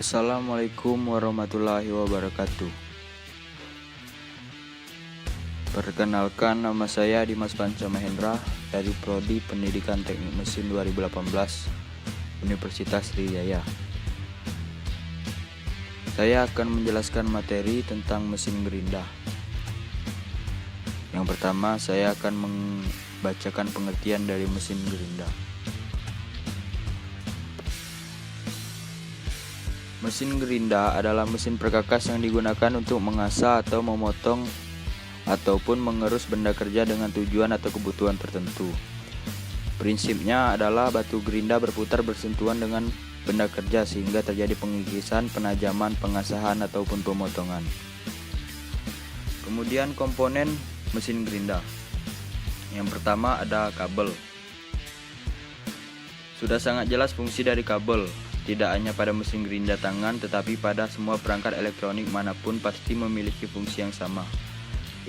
Assalamualaikum warahmatullahi wabarakatuh. Perkenalkan, nama saya Dimas Panca Mahendra dari Prodi Pendidikan Teknik Mesin 2018 Universitas Sriwijaya. Saya akan menjelaskan materi tentang mesin gerinda. Yang pertama, saya akan membacakan pengertian dari mesin gerinda. Mesin gerinda adalah mesin perkakas yang digunakan untuk mengasah atau memotong ataupun mengerus benda kerja dengan tujuan atau kebutuhan tertentu. Prinsipnya adalah batu gerinda berputar bersentuhan dengan benda kerja sehingga terjadi pengikisan, penajaman, pengasahan ataupun pemotongan. Kemudian komponen mesin gerinda. Yang pertama ada kabel. Sudah sangat jelas fungsi dari kabel. Tidak hanya pada mesin gerinda tangan, tetapi pada semua perangkat elektronik manapun pasti memiliki fungsi yang sama,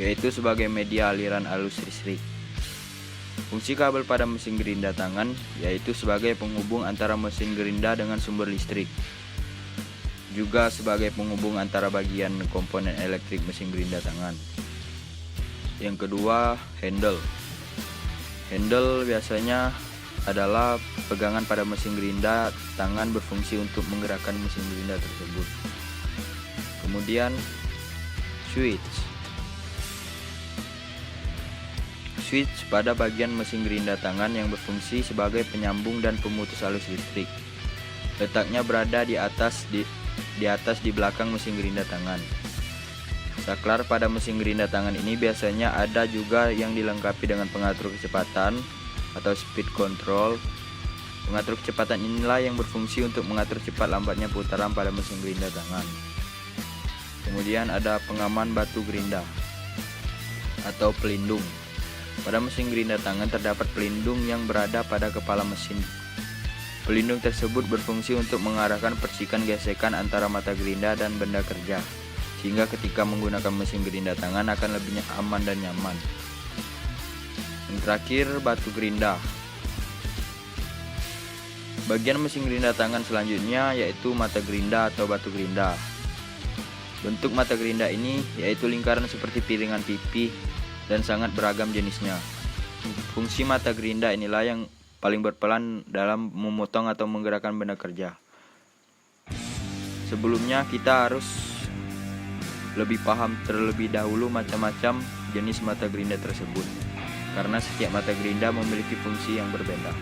yaitu sebagai media aliran arus listrik. Fungsi kabel pada mesin gerinda tangan yaitu sebagai penghubung antara mesin gerinda dengan sumber listrik, juga sebagai penghubung antara bagian komponen elektrik mesin gerinda tangan. Yang kedua, handle. Handle biasanya adalah pegangan pada mesin gerinda tangan berfungsi untuk menggerakkan mesin gerinda tersebut. Kemudian switch. Switch pada bagian mesin gerinda tangan yang berfungsi sebagai penyambung dan pemutus arus listrik. Letaknya berada di atas di belakang mesin gerinda tangan. Saklar pada mesin gerinda tangan ini biasanya ada juga yang dilengkapi dengan pengatur kecepatan atau speed control. Pengatur kecepatan inilah yang berfungsi untuk mengatur cepat lambatnya putaran pada mesin gerinda tangan. Kemudian ada pengaman batu gerinda atau pelindung. Pada mesin gerinda tangan terdapat pelindung yang berada pada kepala mesin. Pelindung tersebut berfungsi untuk mengarahkan percikan gesekan antara mata gerinda dan benda kerja, sehingga ketika menggunakan mesin gerinda tangan akan lebih aman dan nyaman. Yang terakhir, batu gerinda. Bagian mesin gerinda tangan selanjutnya yaitu mata gerinda atau batu gerinda. Bentuk mata gerinda ini yaitu lingkaran seperti piringan pipih dan sangat beragam jenisnya. Fungsi mata gerinda inilah yang paling berperan dalam memotong atau menggerakkan benda kerja. Sebelumnya kita harus lebih paham terlebih dahulu macam-macam jenis mata gerinda tersebut, karena setiap mata gerinda memiliki fungsi yang berbeda.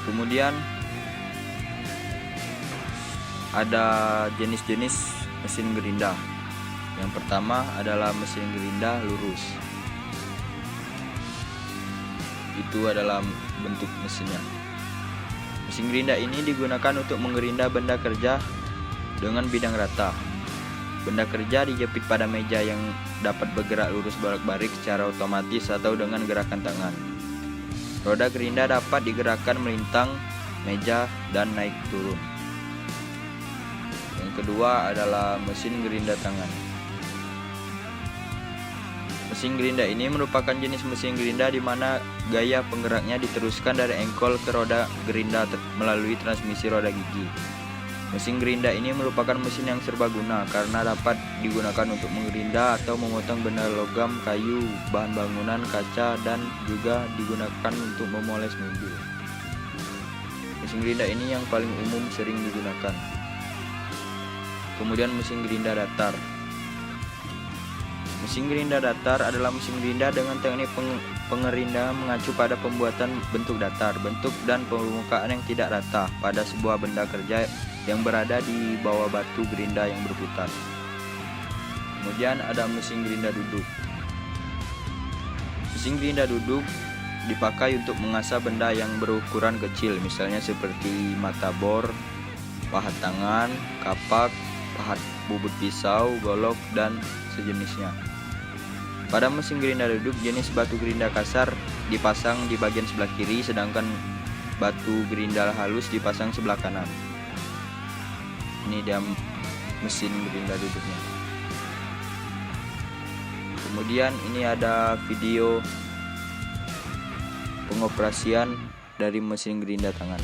Kemudian ada jenis-jenis mesin gerinda. Yang pertama adalah mesin gerinda lurus. Itu adalah bentuk mesinnya. Mesin gerinda ini digunakan untuk menggerinda benda kerja dengan bidang rata. Benda kerja dijepit pada meja yang dapat bergerak lurus bolak-balik secara otomatis atau dengan gerakan tangan. Roda gerinda dapat digerakkan melintang meja dan naik turun. Yang kedua adalah mesin gerinda tangan. Mesin gerinda ini merupakan jenis mesin gerinda di mana gaya penggeraknya diteruskan dari engkol ke roda gerinda melalui transmisi roda gigi. Mesin gerinda ini merupakan mesin yang serbaguna karena dapat digunakan untuk menggerinda atau memotong benda logam, kayu, bahan bangunan, kaca, dan juga digunakan untuk memoles mobil. Mesin gerinda ini yang paling umum sering digunakan. Kemudian mesin gerinda datar. Mesin gerinda datar adalah mesin gerinda dengan teknik pengerinda mengacu pada pembuatan bentuk datar, bentuk dan permukaan yang tidak rata pada sebuah benda kerja yang berada di bawah batu gerinda yang berputar. Kemudian ada mesin gerinda duduk. Mesin gerinda duduk dipakai untuk mengasah benda yang berukuran kecil, misalnya seperti mata bor, pahat tangan, kapak, pahat bubut pisau, golok, dan sejenisnya. Pada mesin gerinda duduk, jenis batu gerinda kasar dipasang di bagian sebelah kiri, sedangkan batu gerinda halus dipasang sebelah kanan. Ini dia mesin gerinda duduknya. Kemudian ini ada video pengoperasian dari mesin gerinda tangan.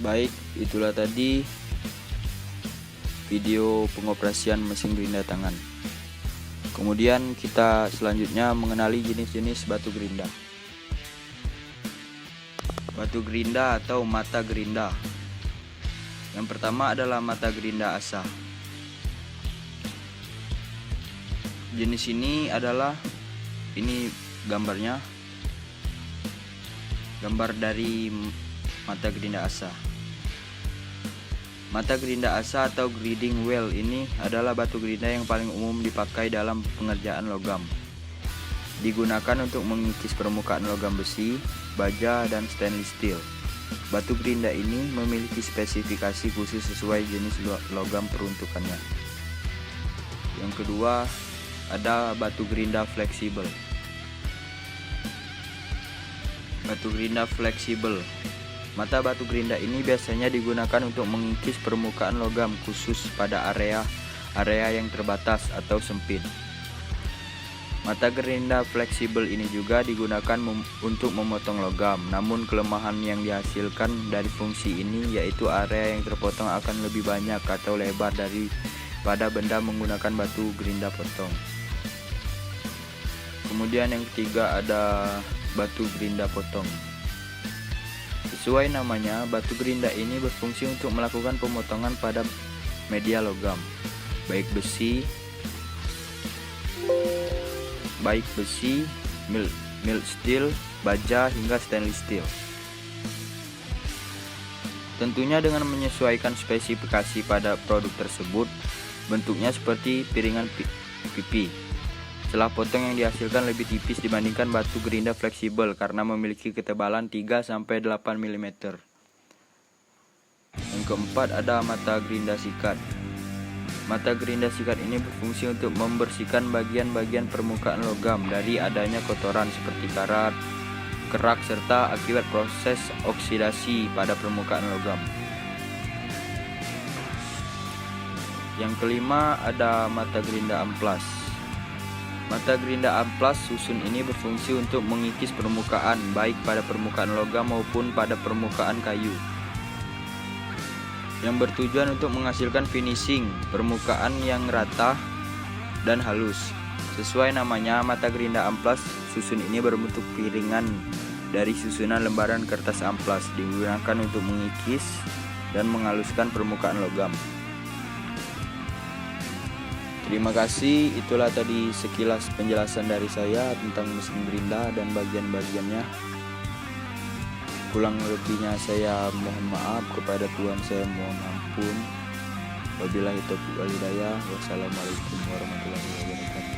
Baik, itulah tadi video pengoperasian mesin gerinda tangan. Kemudian kita selanjutnya mengenali jenis-jenis batu gerinda. Batu gerinda atau mata gerinda. Yang pertama adalah mata gerinda asa. Jenis ini adalah, ini gambarnya, gambar dari mata gerinda asa. Mata gerinda asa atau grinding wheel ini adalah batu gerinda yang paling umum dipakai dalam pengerjaan logam. Digunakan untuk mengikis permukaan logam besi, baja, dan stainless steel. Batu gerinda ini memiliki spesifikasi khusus sesuai jenis logam peruntukannya. Yang kedua ada batu gerinda fleksibel. Batu gerinda fleksibel. Mata batu gerinda ini biasanya digunakan untuk mengikis permukaan logam khusus pada area yang terbatas atau sempit. Mata gerinda fleksibel ini juga digunakan untuk memotong logam, namun kelemahan yang dihasilkan dari fungsi ini yaitu area yang terpotong akan lebih banyak atau lebar daripada benda menggunakan batu gerinda potong. Kemudian yang ketiga ada batu gerinda potong. Sesuai namanya, batu gerinda ini berfungsi untuk melakukan pemotongan pada media logam, baik besi, mild steel, baja, hingga stainless steel. Tentunya dengan menyesuaikan spesifikasi pada produk tersebut, bentuknya seperti piringan pipi. Celah potong yang dihasilkan lebih tipis dibandingkan batu gerinda fleksibel karena memiliki ketebalan 3-8 mm. Yang keempat ada mata gerinda sikat. Mata gerinda sikat ini berfungsi untuk membersihkan bagian-bagian permukaan logam dari adanya kotoran seperti karat, kerak, serta akibat proses oksidasi pada permukaan logam. Yang kelima ada mata gerinda amplas. Mata gerinda amplas susun ini berfungsi untuk mengikis permukaan baik pada permukaan logam maupun pada permukaan kayu, yang bertujuan untuk menghasilkan finishing permukaan yang rata dan halus. Sesuai namanya, mata gerinda amplas susun ini berbentuk piringan dari susunan lembaran kertas amplas, digunakan untuk mengikis dan menghaluskan permukaan logam. Terima kasih, itulah tadi sekilas penjelasan dari saya tentang mesin gerinda dan bagian-bagiannya. Kurang lebihnya saya mohon maaf, kepada Tuhan saya mohon ampun. Wabillahi taufiq wal hidayah. Wassalamualaikum warahmatullahi wabarakatuh.